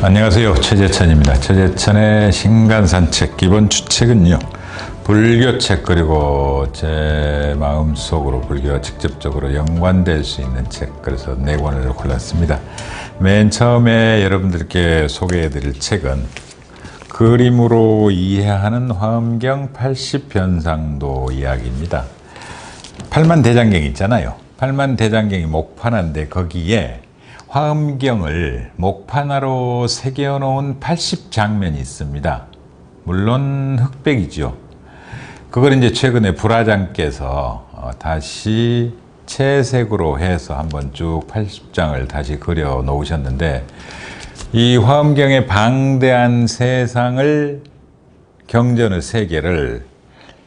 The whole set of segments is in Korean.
안녕하세요. 최재천입니다. 최재천의 신간산책 기본 주책은요, 불교책, 그리고 제 마음속으로 불교와 직접적으로 연관될 수 있는 책, 그래서 4권을 골랐습니다. 맨 처음에 여러분들께 소개해드릴 책은 그림으로 이해하는 화엄경 80변상도 이야기입니다. 팔만대장경 있잖아요. 팔만대장경이 목판화인데 거기에 화엄경을 목판화로 새겨놓은 80장면이 있습니다. 물론 흑백이죠. 그걸 이제 최근에 불화장께서 다시 채색으로 해서 한번 쭉 80장을 다시 그려 놓으셨는데, 이 화엄경의 방대한 세상을, 경전의 세계를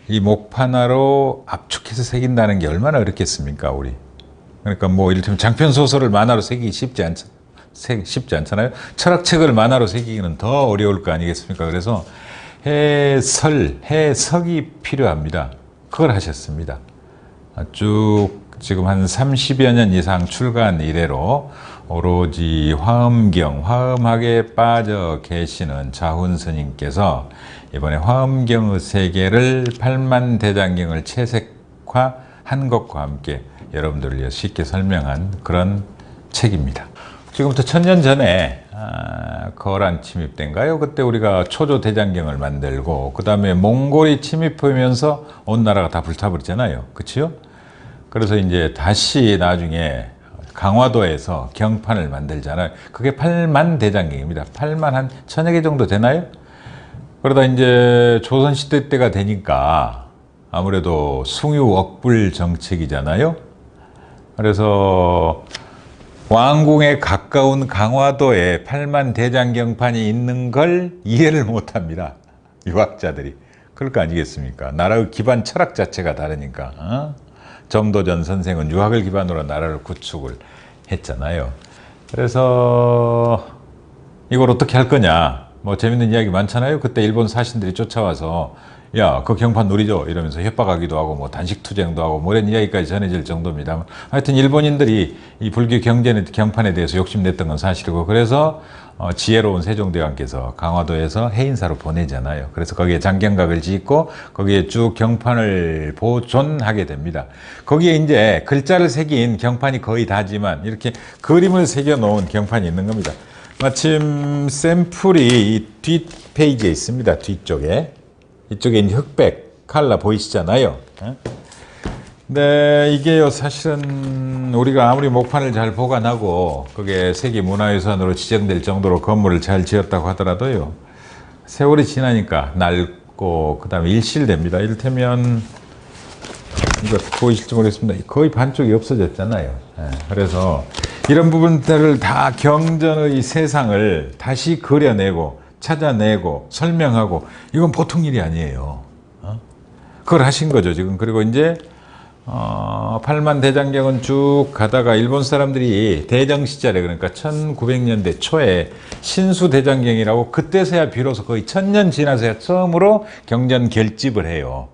이 목판화로 압축해서 새긴다는 게 얼마나 어렵겠습니까, 우리? 그러니까 뭐 이를테면 장편 소설을 만화로 새기기 쉽지 않잖아요. 철학책을 만화로 새기기는 더 어려울 거 아니겠습니까? 그래서 해석이 필요합니다. 그걸 하셨습니다. 쭉 지금 한 30여 년 이상 출간 이래로 오로지 화엄경, 화엄학에 빠져 계시는 자훈 스님께서 이번에 화엄경의 세계를 팔만대장경을 채색화한 것과 함께 여러분들을 위해 쉽게 설명한 그런 책입니다. 지금부터 1000년 전에 거란 침입된가요? 그때 우리가 초조대장경을 만들고, 그 다음에 몽골이 침입하면서 온 나라가 다 불타버리잖아요. 그치요? 그래서 이제 다시 나중에 강화도에서 경판을 만들잖아요. 그게 팔만대장경입니다. 8만 한 1000여 개 정도 되나요? 그러다 이제 조선시대 때가 되니까 아무래도 숭유억불 정책이잖아요. 그래서 왕궁에 가까운 강화도에 팔만대장경판이 있는 걸 이해를 못합니다. 유학자들이. 그럴 거 아니겠습니까? 나라의 기반 철학 자체가 다르니까. 정도전 선생은 유학을 기반으로 나라를 구축을 했잖아요. 그래서 이걸 어떻게 할 거냐, 뭐 재밌는 이야기 많잖아요. 그때 일본 사신들이 쫓아와서 야, 그 경판 누리죠 이러면서 협박하기도 하고 뭐 단식투쟁도 하고 뭐 이런 이야기까지 전해질 정도입니다. 하여튼 일본인들이 이 불교 경판에 대해서 욕심냈던 건 사실이고, 그래서 지혜로운 세종대왕께서 강화도에서 해인사로 보내잖아요. 그래서 거기에 장경각을 짓고 거기에 쭉 경판을 보존하게 됩니다. 거기에 이제 글자를 새긴 경판이 거의 다지만 이렇게 그림을 새겨 놓은 경판이 있는 겁니다. 마침 샘플이 이 뒷페이지에 있습니다. 뒤쪽에. 이쪽에 이제 흑백 칼라 보이시잖아요. 근데 이게요, 사실은 우리가 아무리 목판을 잘 보관하고 그게 세계 문화유산으로 지정될 정도로 건물을 잘 지었다고 하더라도요, 세월이 지나니까 낡고 그 다음에 일실됩니다. 이를테면 이거 보이실지 모르겠습니다. 거의 반쪽이 없어졌잖아요. 그래서 이런 부분들을 다 경전의 세상을 다시 그려내고 찾아내고 설명하고, 이건 보통 일이 아니에요. 그걸 하신 거죠, 지금. 그리고 이제 팔만대장경은 쭉 가다가 일본 사람들이 대정 시절에, 그러니까 1900년대 초에 신수대장경이라고, 그때서야 비로소 거의 1000년 지나서야 처음으로 경전 결집을 해요.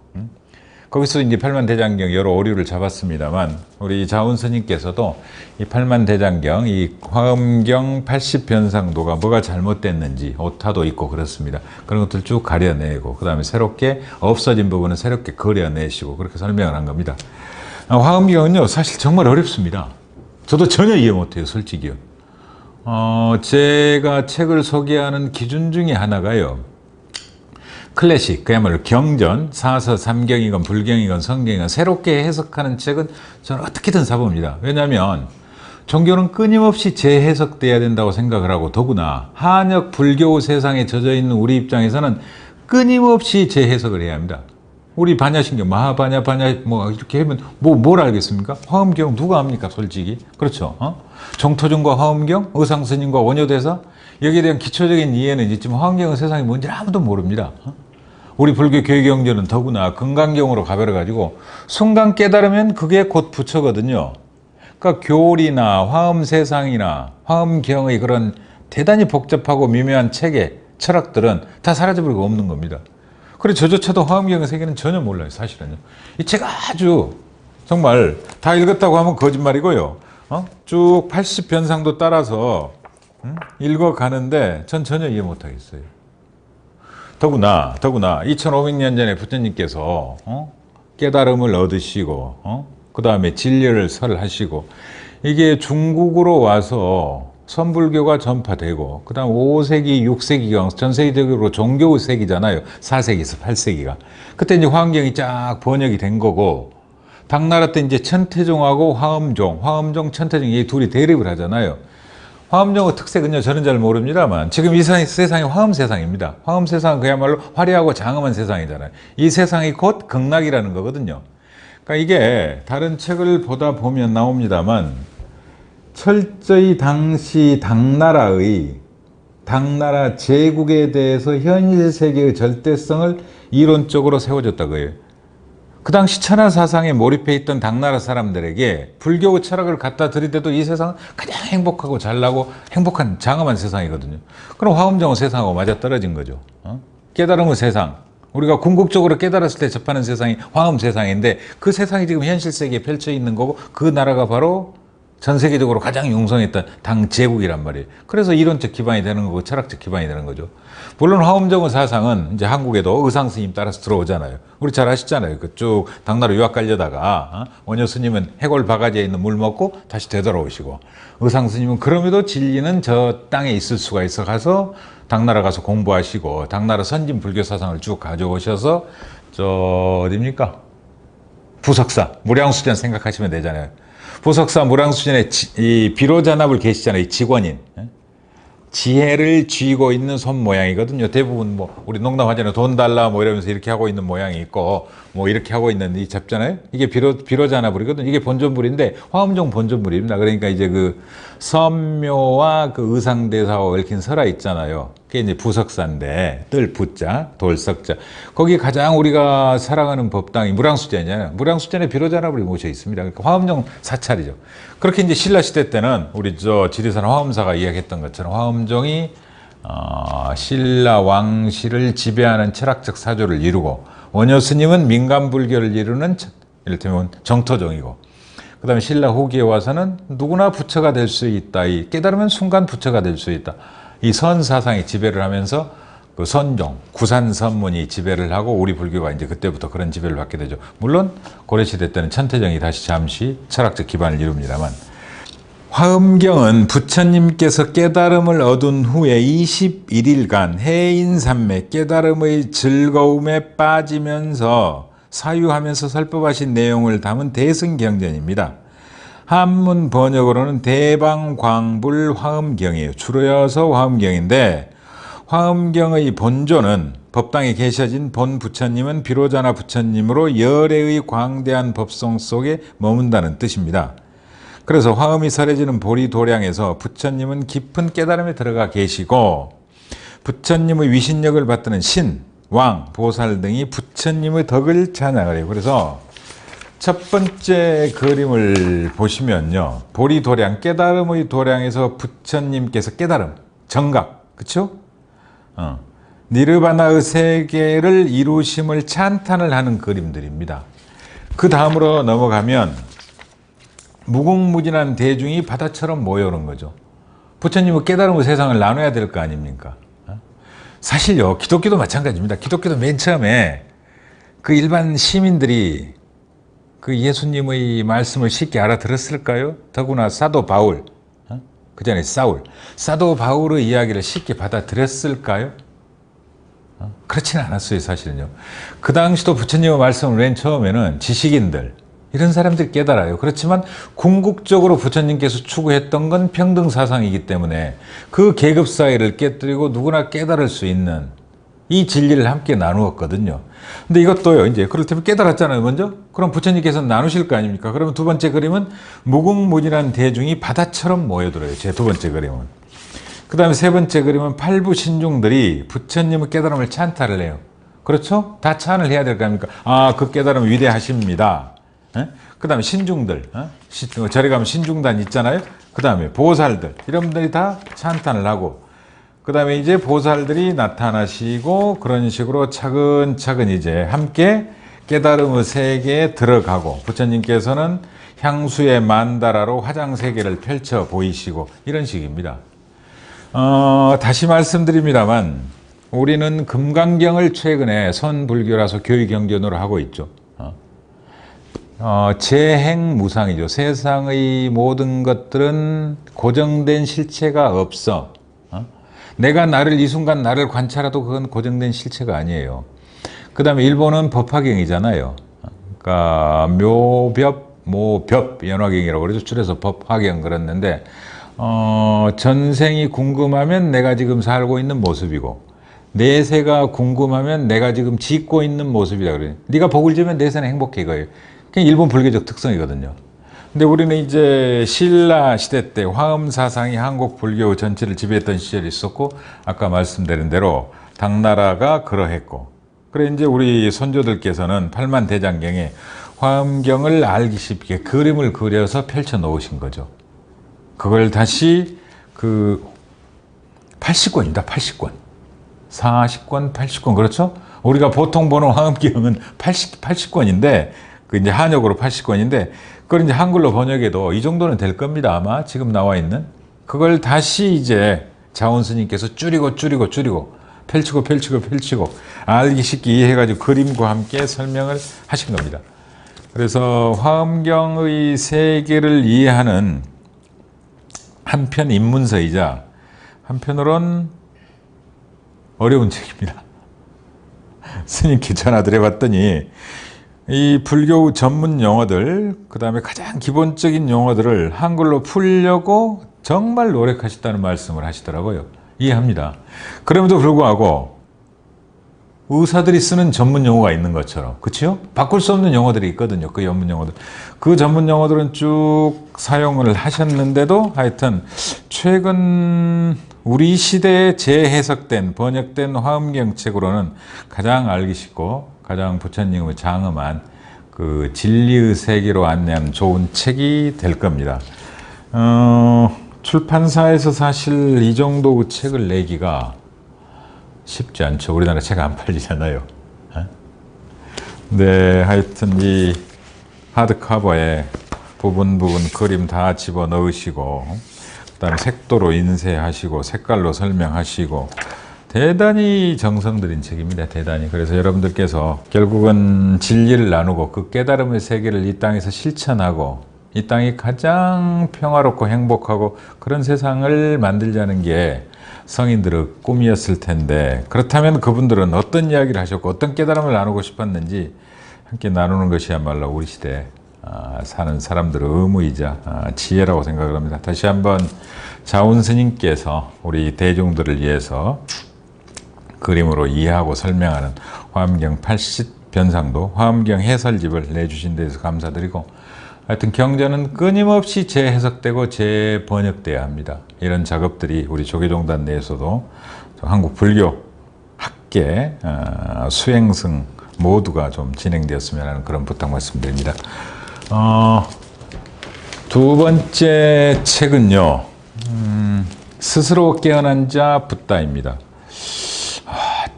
거기서 이제 팔만대장경 여러 오류를 잡았습니다만, 우리 자훈 스님께서도 이 팔만대장경, 이 화엄경 80변상도가 뭐가 잘못됐는지 오타도 있고 그렇습니다. 그런 것들 쭉 가려내고, 그 다음에 새롭게 없어진 부분은 새롭게 그려내시고, 그렇게 설명을 한 겁니다. 화엄경은요, 사실 정말 어렵습니다. 저도 전혀 이해 못해요, 솔직히요. 제가 책을 소개하는 기준 중에 하나가요, 클래식, 그야말로 경전, 사서, 삼경이건 불경이건 성경이건 새롭게 해석하는 책은 저는 어떻게든 사봅니다. 왜냐하면 종교는 끊임없이 재해석돼야 된다고 생각을 하고, 더구나 한역 불교 세상에 젖어 있는 우리 입장에서는 끊임없이 재해석을 해야 합니다. 우리 반야신경, 마하반야, 뭐 이렇게 하면 뭘 알겠습니까? 화엄경 누가 합니까, 솔직히? 그렇죠. 정토준과 화엄경, 의상스님과 원효대사, 여기에 대한 기초적인 이해는 있지만 화엄경은 세상에 뭔지 아무도 모릅니다. 우리 불교 교육경전은 더구나 금강경으로 가버려가지고 순간 깨달으면 그게 곧 부처거든요. 그러니까 교리나 화엄세상이나 화엄경의 그런 대단히 복잡하고 미묘한 체계, 철학들은 다 사라져버리고 없는 겁니다. 그리고 저조차도 화엄경의 세계는 전혀 몰라요, 사실은요. 이 책 아주 정말 다 읽었다고 하면 거짓말이고요. 쭉 80변상도 따라서 읽어가는데 전 전혀 이해 못하겠어요. 더구나 2500년 전에 부처님께서 깨달음을 얻으시고 그 다음에 진리를 설하시고 이게 중국으로 와서 선불교가 전파되고 그 다음 5세기, 6세기경 전 세계적으로 종교의 세기잖아요. 4세기에서 8세기가. 그때 이제 화엄경이 쫙 번역이 된 거고 당나라 때 이제 천태종하고 화엄종, 천태종 이 둘이 대립을 하잖아요. 화엄종의 특색은요, 저는 잘 모릅니다만 지금 이 세상이 화엄 세상입니다. 화엄 세상은 그야말로 화려하고 장엄한 세상이잖아요. 이 세상이 곧 극락이라는 거거든요. 그러니까 이게 다른 책을 보다 보면 나옵니다만 철저히 당시 당나라 제국에 대해서 현실 세계의 절대성을 이론적으로 세워줬다고요. 그 당시 천하 사상에 몰입해 있던 당나라 사람들에게 불교의 철학을 갖다 들이대도 이 세상은 가장 행복하고 잘나고 행복한 장엄한 세상이거든요. 그럼 화엄종의 세상하고 맞아떨어진 거죠. 깨달음의 세상, 우리가 궁극적으로 깨달았을 때 접하는 세상이 화엄 세상인데 그 세상이 지금 현실 세계에 펼쳐 있는 거고 그 나라가 바로 전 세계적으로 가장 융성했던 당 제국이란 말이에요. 그래서 이론적 기반이 되는 거고 철학적 기반이 되는 거죠. 물론 화엄종의 사상은 이제 한국에도 의상 스님 따라서 들어오잖아요. 우리 잘 아시잖아요. 그쭉 당나라 유학 가려다가 원효 스님은 해골 바가지에 있는 물 먹고 다시 되돌아오시고 의상 스님은 그럼에도 진리는 저 땅에 있을 수가 있어 가서 당나라 가서 공부하시고 당나라 선진 불교 사상을 쭉 가져오셔서 저 어디입니까? 부석사, 무량수전 생각하시면 되잖아요. 부석사 무량수전에 이 비로자납을 계시잖아요. 이 직원인. 지혜를 쥐고 있는 손 모양이거든요. 대부분 뭐 우리 농담하잖아요. 돈 달라 뭐 이러면서 이렇게 하고 있는 모양이 있고 뭐 이렇게 하고 있는 이 잡잖아요. 이게 비로자납불이거든요. 이게 본전불인데 화엄종 본전불입니다. 그러니까 이제 그 선묘와 그 의상대사와 얽힌 설화 있잖아요. 그게 이제 부석사인데 뜰 부자 돌석자 거기 가장 우리가 사랑하는 법당이 무량수전이잖아요. 무량수전에 비로자납불이 모셔 있습니다. 그러니까 화엄종 사찰이죠. 그렇게 이제 신라 시대 때는 우리 저 지리산 화엄사가 이야기했던 것처럼 화엄종이 신라 왕실을 지배하는 철학적 사조를 이루고 원효 스님은 민간 불교를 이루는 이를테면 정토종이고 그 다음에 신라 후기에 와서는 누구나 부처가 될 수 있다. 이 깨달으면 순간 부처가 될 수 있다. 이 선 사상이 지배를 하면서 그 선종, 구산선문이 지배를 하고 우리 불교가 이제 그때부터 그런 지배를 받게 되죠. 물론 고려시대 때는 천태종이 다시 잠시 철학적 기반을 이룹니다만 화엄경은 부처님께서 깨달음을 얻은 후에 21일간 해인산매 깨달음의 즐거움에 빠지면서 사유하면서 설법하신 내용을 담은 대승경전입니다. 한문 번역으로는 대방광불 화엄경이에요. 줄여서 화엄경인데 화엄경의 본조는 법당에 계셔진 본 부처님은 비로자나 부처님으로 열애의 광대한 법성 속에 머문다는 뜻입니다. 그래서 화엄이 설해지는 보리도량에서 부처님은 깊은 깨달음에 들어가 계시고 부처님의 위신력을 받드는 신, 왕, 보살 등이 부처님의 덕을 찬양을 해요. 그래서 첫 번째 그림을 보시면요. 보리도량, 깨달음의 도량에서 부처님께서 깨달음, 정각, 그쵸? 니르바나의 세계를 이루심을 찬탄을 하는 그림들입니다. 그 다음으로 넘어가면 무궁무진한 대중이 바다처럼 모여오는 거죠. 부처님은 깨달음의 세상을 나눠야 될 거 아닙니까? 사실요, 기독교도 마찬가지입니다. 기독교도 맨 처음에 그 일반 시민들이 그 예수님의 말씀을 쉽게 알아들었을까요? 더구나 사도 바울, 그 전에 사도 바울의 이야기를 쉽게 받아들였을까요? 그렇지는 않았어요, 사실은요. 그 당시도 부처님의 말씀을 맨 처음에는 지식인들, 이런 사람들이 깨달아요. 그렇지만 궁극적으로 부처님께서 추구했던 건 평등사상이기 때문에 그 계급사회를 깨뜨리고 누구나 깨달을 수 있는 이 진리를 함께 나누었거든요. 근데 이것도요, 이제 그렇다면 깨달았잖아요, 먼저? 그럼 부처님께서는 나누실 거 아닙니까? 그러면 두 번째 그림은 무궁무진한 대중이 바다처럼 모여들어요. 제 두 번째 그림은. 그 다음에 세 번째 그림은 팔부신중들이 부처님의 깨달음을 찬탄을 해요. 그렇죠? 다 찬을 해야 될 거 아닙니까? 아, 그 깨달음 위대하십니다. 그 다음에 신중들, 절에 가면 신중단 있잖아요. 그 다음에 보살들, 이런 분들이 다 찬탄을 하고, 그 다음에 이제 보살들이 나타나시고 그런 식으로 차근차근 이제 함께 깨달음의 세계에 들어가고 부처님께서는 향수의 만다라로 화장 세계를 펼쳐 보이시고 이런 식입니다. 다시 말씀드립니다만 우리는 금강경을 최근에 선불교라서 교의경전으로 하고 있죠. 재행무상이죠. 세상의 모든 것들은 고정된 실체가 없어. 내가 나를 이 순간 나를 관찰해도 그건 고정된 실체가 아니에요. 그 다음에 일본은 법화경이잖아요. 그러니까 묘벽, 모벽, 연화경이라고 그래서 줄여서 법화경 그랬는데 전생이 궁금하면 내가 지금 살고 있는 모습이고 내세가 궁금하면 내가 지금 짓고 있는 모습이라 그래요. 네가 복을 지으면 내세는 행복해 이거예요. 그게 일본 불교적 특성이거든요. 근데 우리는 이제 신라 시대 때 화엄 사상이 한국 불교 전체를 지배했던 시절이 있었고 아까 말씀드린 대로 당나라가 그러했고 그래 이제 우리 선조들께서는 팔만대장경에 화엄경을 알기 쉽게 그림을 그려서 펼쳐 놓으신 거죠. 그걸 다시 그 80권입니다. 80권. 40권, 80권 그렇죠? 우리가 보통 보는 화엄경은 80권인데 그 이제 한역으로 80권인데 그걸 이제 한글로 번역해도 이 정도는 될 겁니다. 아마 지금 나와 있는 그걸 다시 이제 자원 스님께서 줄이고 펼치고 알기 쉽게 이해해가지고 그림과 함께 설명을 하신 겁니다. 그래서 화엄경의 세계를 이해하는 한편 입문서이자 한편으론 어려운 책입니다. 스님께 전화드려봤더니 이 불교 전문 용어들, 그 다음에 가장 기본적인 용어들을 한글로 풀려고 정말 노력하셨다는 말씀을 하시더라고요. 이해합니다. 그럼에도 불구하고 의사들이 쓰는 전문 용어가 있는 것처럼, 그치요? 바꿀 수 없는 용어들이 있거든요. 그 전문 용어들. 그 전문 용어들은 쭉 사용을 하셨는데도 하여튼 최근 우리 시대에 재해석된, 번역된 화엄경 책으로는 가장 알기 쉽고 가장 부처님의 장엄한 그 진리의 세계로 안내하는 좋은 책이 될 겁니다. 출판사에서 사실 이 정도 책을 내기가 쉽지 않죠. 우리나라 책 안 팔리잖아요. 네, 하여튼 이 하드커버에 부분 그림 다 집어넣으시고 그다음에 색도로 인쇄하시고 색깔로 설명하시고 대단히 정성 들인 책입니다. 대단히. 그래서 여러분들께서 결국은 진리를 나누고 그 깨달음의 세계를 이 땅에서 실천하고 이 땅이 가장 평화롭고 행복하고 그런 세상을 만들자는 게 성인들의 꿈이었을 텐데 그렇다면 그분들은 어떤 이야기를 하셨고 어떤 깨달음을 나누고 싶었는지 함께 나누는 것이야말로 우리 시대에 사는 사람들의 의무이자 지혜라고 생각을 합니다. 다시 한번 자운 스님께서 우리 대중들을 위해서 그림으로 이해하고 설명하는 화엄경 80변상도 화엄경 해설집을 내주신 데서 감사드리고 하여튼 경전은 끊임없이 재해석되고 재번역돼야 합니다. 이런 작업들이 우리 조계종단 내에서도 한국 불교 학계 수행승 모두가 좀 진행되었으면 하는 그런 부탁 말씀드립니다. 두 번째 책은요. 스스로 깨어난 자 붓다입니다.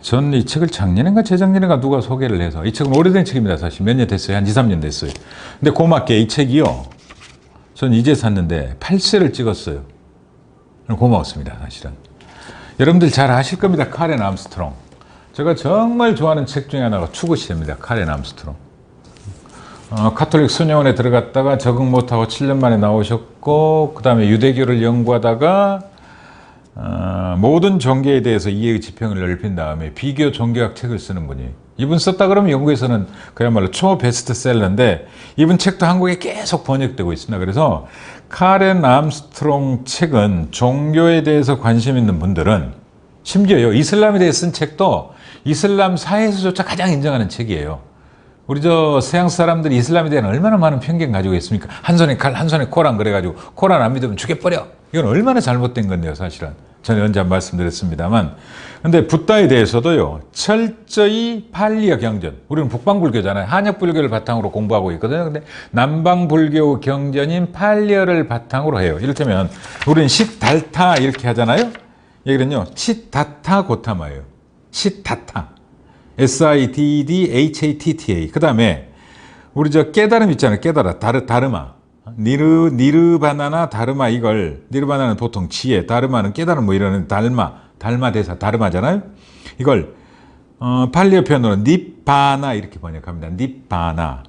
전 이 책을 작년인가 재작년인가 누가 소개를 해서 이 책은 오래된 책입니다. 사실 몇 년 됐어요. 한 2, 3년 됐어요. 근데 고맙게 이 책이요. 전 이제 샀는데 8세를 찍었어요. 고마웠습니다. 사실은. 여러분들 잘 아실 겁니다. 카렌 암스트롱. 제가 정말 좋아하는 책 중에 하나가 추구시대입니다. 카렌 암스트롱. 카톨릭 수녀원에 들어갔다가 적응 못하고 7년 만에 나오셨고 그 다음에 유대교를 연구하다가 모든 종교에 대해서 이해의 지평을 넓힌 다음에 비교 종교학 책을 쓰는 분이 이분 썼다 그러면 영국에서는 그야말로 초 베스트셀러인데 이분 책도 한국에 계속 번역되고 있습니다. 그래서 카렌 암스트롱 책은 종교에 대해서 관심 있는 분들은 심지어요 이슬람에 대해 쓴 책도 이슬람 사회에서조차 가장 인정하는 책이에요. 우리 서양 사람들이 이슬람에 대한 얼마나 많은 편견 가지고 있습니까? 한 손에 칼, 한 손에 코란 그래가지고 코란 안 믿으면 죽여버려. 이건 얼마나 잘못된 건데요, 사실은. 저는 언제 말씀드렸습니다만. 근데 붓다에 대해서도요, 철저히 팔리어 경전. 우리는 북방불교잖아요. 한약불교를 바탕으로 공부하고 있거든요. 근데 남방불교 경전인 팔리어를 바탕으로 해요. 이를테면, 우리는 식달타 이렇게 하잖아요. 여기는요, 시다타 고타마예요. 시다타. SIDDHATTA. 그 다음에 우리 저 깨달음 있잖아요. 깨달아. 다르마. 니르바나나 다르마 이걸, 니르바나는 보통 지혜, 다르마는 깨달음 뭐 이러는 달마 대사, 다르마잖아요. 이걸 팔리어 표현으로 니바나 이렇게 번역합니다. 니바나.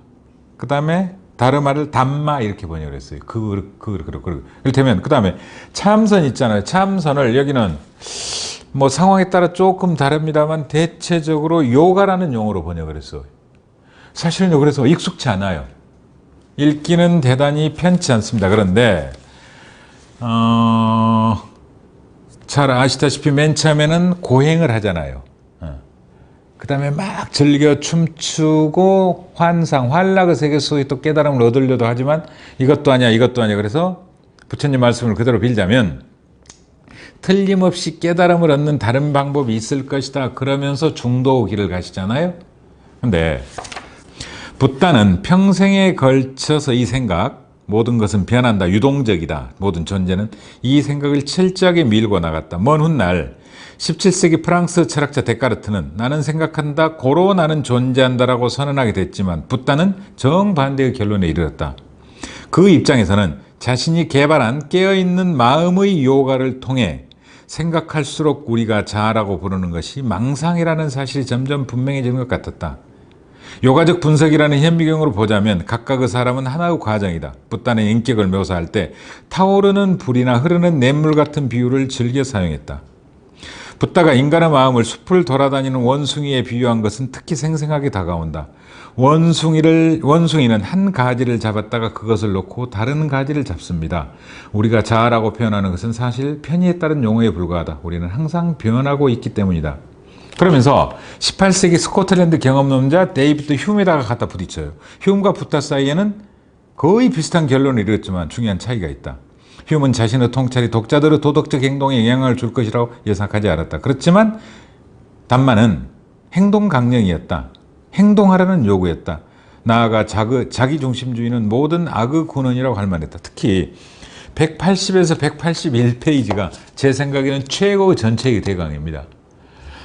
그 다음에 다르마를 담마 이렇게 번역을 했어요. 이를테면 그 다음에 참선 있잖아요. 참선을 여기는 뭐 상황에 따라 조금 다릅니다만 대체적으로 요가라는 용어로 번역을 했어요. 사실은요, 그래서 익숙치 않아요. 읽기는 대단히 편치 않습니다. 그런데 잘 아시다시피 맨 처음에는 고행을 하잖아요. 그 다음에 막 즐겨 춤추고 환락의 세계 속에 또 깨달음을 얻으려도 하지만 이것도 아니야 이것도 아니야. 그래서 부처님 말씀을 그대로 빌자면 틀림없이 깨달음을 얻는 다른 방법이 있을 것이다 그러면서 중도 길을 가시잖아요. 근데 붓다는 평생에 걸쳐서 이 생각, 모든 것은 변한다, 유동적이다, 모든 존재는 이 생각을 철저하게 밀고 나갔다. 먼 훗날 17세기 프랑스 철학자 데카르트는 나는 생각한다, 고로 나는 존재한다라고 선언하게 됐지만 붓다는 정반대의 결론에 이르렀다. 그 입장에서는 자신이 개발한 깨어있는 마음의 요가를 통해 생각할수록 우리가 자아라고 부르는 것이 망상이라는 사실이 점점 분명해지는 것 같았다. 요가적 분석이라는 현미경으로 보자면 각각의 사람은 하나의 과정이다. 붓다는 인격을 묘사할 때 타오르는 불이나 흐르는 냇물 같은 비유를 즐겨 사용했다. 붓다가 인간의 마음을 숲을 돌아다니는 원숭이에 비유한 것은 특히 생생하게 다가온다. 원숭이는 한 가지를 잡았다가 그것을 놓고 다른 가지를 잡습니다. 우리가 자아라고 표현하는 것은 사실 편의에 따른 용어에 불과하다. 우리는 항상 변하고 있기 때문이다. 그러면서 18세기 스코틀랜드 경험론자 데이비드 휴메다가 갖다 부딪혀요. 휴음과 붓다 사이에는 거의 비슷한 결론을 이뤘지만 중요한 차이가 있다. 휴음은 자신의 통찰이 독자들의 도덕적 행동에 영향을 줄 것이라고 예상하지 않았다. 그렇지만 단만은 행동 강령이었다. 행동하라는 요구였다. 나아가 자기중심주의는 모든 악의 근원이라고 할 만했다. 특히 180에서 181페이지가 제 생각에는 최고의 전체의 대강입니다.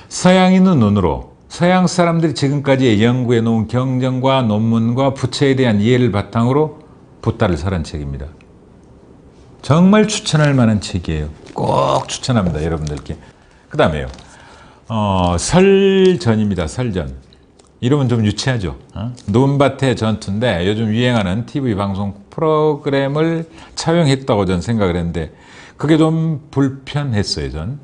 서양인의 눈으로 서양 사람들이 지금까지 연구해 놓은 경전과 논문과 부처에 대한 이해를 바탕으로 붓다를 설한 책입니다. 정말 추천할 만한 책이에요. 꼭 추천합니다, 여러분들께. 그 다음에요, 설전입니다. 설전. 이름은 좀 유치하죠. 눈밭의 전투인데 요즘 유행하는 TV 방송 프로그램을 차용했다고 저는 생각을 했는데 그게 좀 불편했어요. 전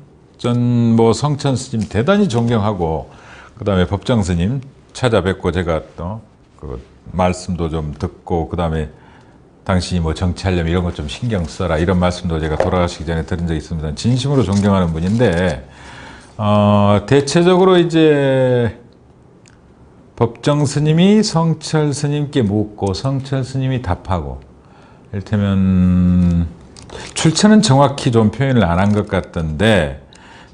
뭐 성천 스님 대단히 존경하고 그 다음에 법정 스님 찾아뵙고 제가 또 그 말씀도 좀 듣고 그 다음에 당신이 뭐 정치하려면 이런 것 좀 신경 써라 이런 말씀도 제가 돌아가시기 전에 들은 적이 있습니다. 진심으로 존경하는 분인데 대체적으로 이제 법정 스님이 성철 스님께 묻고 성철 스님이 답하고 이를테면 출처는 정확히 좀 표현을 안 한 것 같던데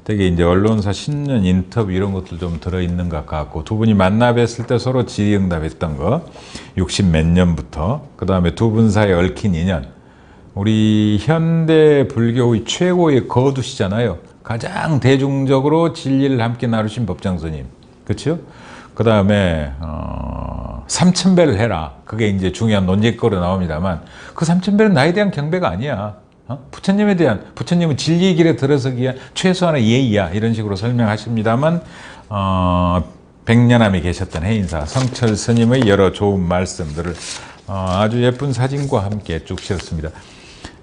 되게 이제 언론사 신년 인터뷰 이런 것들 좀 들어있는 것 같고 두 분이 만나 뵀을 때 서로 질의응답했던 거 60 몇 년부터 그 다음에 두 분 사이에 얽힌 인연 우리 현대 불교의 최고의 거두시잖아요. 가장 대중적으로 진리를 함께 나누신 법정 스님 그렇죠? 그 다음에 3000배를 해라 그게 이제 중요한 논쟁거리로 나옵니다만 그 3000배는 나에 대한 경배가 아니야. 부처님은 진리의 길에 들어서기 위한 최소한의 예의야 이런 식으로 설명하십니다만 백년암에 계셨던 해인사 성철 스님의 여러 좋은 말씀들을 아주 예쁜 사진과 함께 쭉 실었습니다.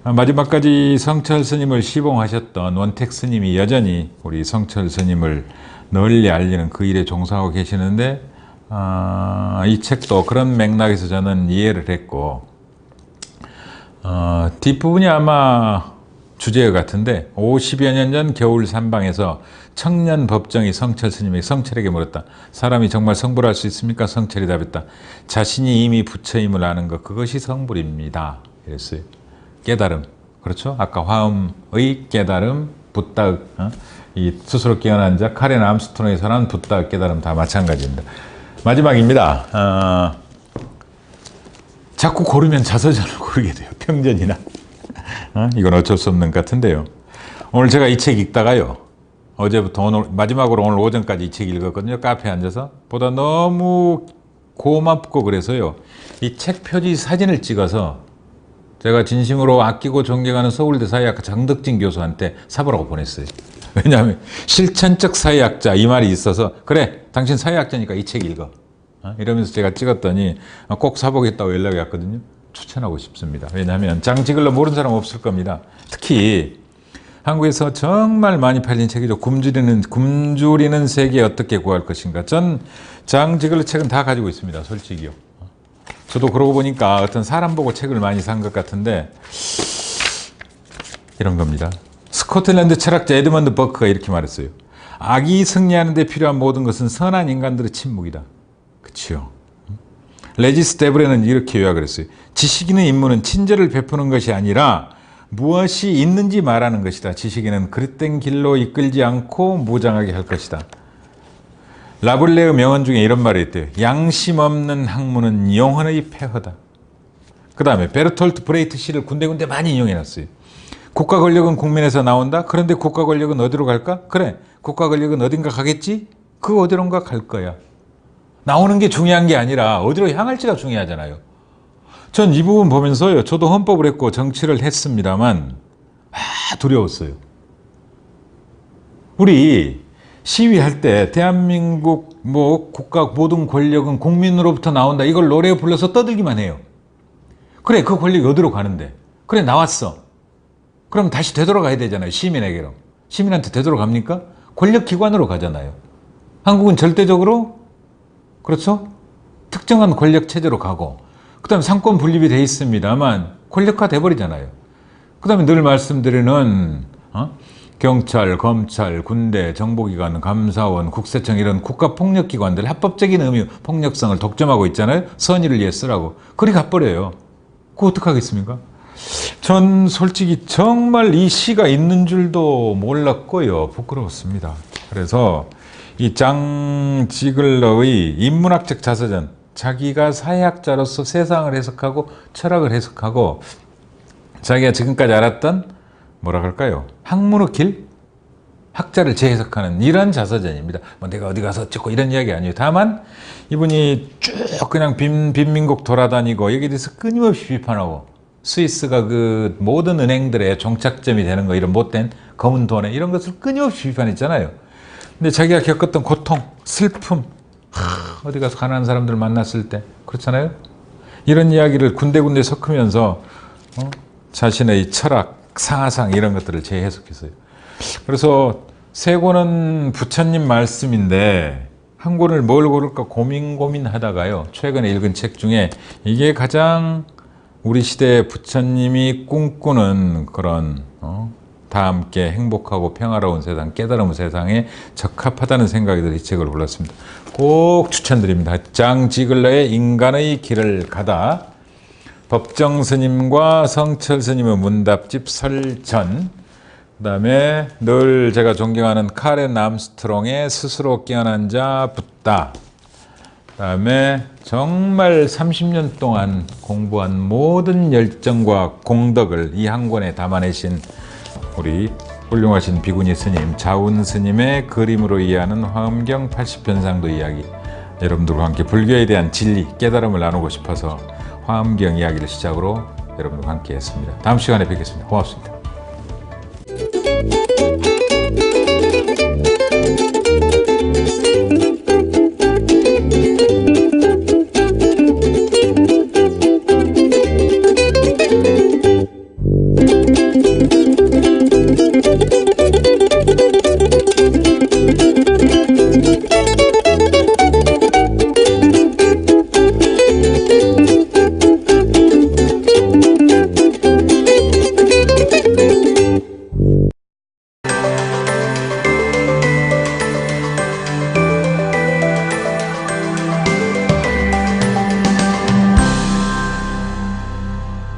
마지막까지 성철 스님을 시봉하셨던 원택 스님이 여전히 우리 성철 스님을 널리 알리는 그 일에 종사하고 계시는데 이 책도 그런 맥락에서 저는 이해를 했고 뒷부분이 아마 주제어 같은데 50여 년 전 겨울 산방에서 청년 법정이 성철 스님에게 성철에게 물었다. 사람이 정말 성불할 수 있습니까? 성철이 답했다. 자신이 이미 부처임을 아는 것 그것이 성불입니다. 이랬어요. 깨달음. 그렇죠? 아까 화엄의 깨달음, 붓다 이 스스로 깨어난 자 카렌 암스트롱이 선한 붓다 깨달음 다 마찬가지입니다. 마지막입니다. 자꾸 고르면 자서전을 고르게 돼요. 평전이나. 이건 어쩔 수 없는 것 같은데요. 오늘 제가 이 책 읽다가요. 어제부터 오늘 마지막으로 오늘 오전까지 이 책 읽었거든요. 카페에 앉아서. 보다 너무 고맙고 그래서요. 이 책 표지 사진을 찍어서 제가 진심으로 아끼고 존경하는 서울대 사회학과 장덕진 교수한테 사보라고 보냈어요. 왜냐하면 실천적 사회학자 이 말이 있어서 그래 당신 사회학자니까 이 책 읽어. 이러면서 제가 찍었더니 꼭 사보겠다고 연락이 왔거든요. 추천하고 싶습니다. 왜냐하면 장지글러 모르는 사람 없을 겁니다. 특히 한국에서 정말 많이 팔린 책이죠. 굶주리는 세계 어떻게 구할 것인가. 전 장지글러 책은 다 가지고 있습니다. 솔직히요. 저도 그러고 보니까 어떤 사람 보고 책을 많이 산 것 같은데 이런 겁니다. 스코틀랜드 철학자 에드먼드 버크가 이렇게 말했어요. 악이 승리하는 데 필요한 모든 것은 선한 인간들의 침묵이다. 그치요. 레지스 데브레는 이렇게 요약을 했어요. 지식인의 임무는 친절을 베푸는 것이 아니라 무엇이 있는지 말하는 것이다. 지식인은 그릇된 길로 이끌지 않고 무장하게 할 것이다. 라블레의 명언 중에 이런 말이 있대요. 양심 없는 학문은 영혼의 폐허다. 그 다음에 베르톨트 브레이트 시를 군데군데 많이 인용해놨어요. 국가 권력은 국민에서 나온다. 그런데 국가 권력은 어디로 갈까? 그래, 국가 권력은 어딘가 가겠지? 그 어디론가 갈 거야. 나오는 게 중요한 게 아니라 어디로 향할지가 중요하잖아요. 전 이 부분 보면서요. 저도 헌법을 했고 정치를 했습니다만 두려웠어요. 우리 시위할 때 대한민국 국가 모든 권력은 국민으로부터 나온다. 이걸 노래 불러서 떠들기만 해요. 그래, 그 권력이 어디로 가는데? 그래, 나왔어. 그럼 다시 되돌아가야 되잖아요. 시민에게로. 시민한테 되돌아갑니까? 권력기관으로 가잖아요. 한국은 절대적으로 그렇죠? 특정한 권력 체제로 가고 그 다음에 상권 분립이 돼 있습니다만 권력화 돼버리잖아요. 그 다음에 늘 말씀드리는 경찰, 검찰, 군대, 정보기관, 감사원, 국세청 이런 국가폭력기관들 합법적인 의미 폭력성을 독점하고 있잖아요. 선의를 위해 쓰라고. 그리 가버려요. 그거 어떡하겠습니까? 전 솔직히 정말 이 시가 있는 줄도 몰랐고요. 부끄러웠습니다. 그래서 이 장지글러의 인문학적 자서전, 자기가 사회학자로서 세상을 해석하고 철학을 해석하고 자기가 지금까지 알았던 뭐라 그럴까요? 학문의 길? 학자를 재해석하는 이런 자서전입니다. 내가 어디 가서 어쩌고 이런 이야기 아니에요. 다만 이분이 쭉 그냥 빈민국 돌아다니고 여기에 대해서 끊임없이 비판하고 스위스가 그 모든 은행들의 종착점이 되는 거 이런 못된 검은 돈에 이런 것을 끊임없이 비판했잖아요. 근데 자기가 겪었던 고통, 슬픔, 어디 가서 가난한 사람들 만났을 때 그렇잖아요. 이런 이야기를 군데군데 섞으면서 자신의 철학, 사상 이런 것들을 재해석했어요. 그래서 세 권은 부처님 말씀인데 한 권을 뭘 고를까 고민하다가요. 최근에 읽은 책 중에 이게 가장 우리 시대에 부처님이 꿈꾸는 그런 다 함께 행복하고 평화로운 세상, 깨달은 세상에 적합하다는 생각이 들어 이 책을 골랐습니다. 꼭 추천드립니다. 장지글러의 인간의 길을 가다. 법정 스님과 성철 스님의 문답집 설전. 그 다음에 늘 제가 존경하는 카렌 암스트롱의 스스로 깨어난 자 붙다. 그 다음에 정말 30년 동안 공부한 모든 열정과 공덕을 이 한 권에 담아내신 우리 훌륭하신 비구니 스님, 자운 스님의 그림으로 이해하는 화엄경 80편상도 이야기. 여러분들과 함께 불교에 대한 진리, 깨달음을 나누고 싶어서 화엄경 이야기를 시작으로 여러분들과 함께 했습니다. 다음 시간에 뵙겠습니다. 고맙습니다.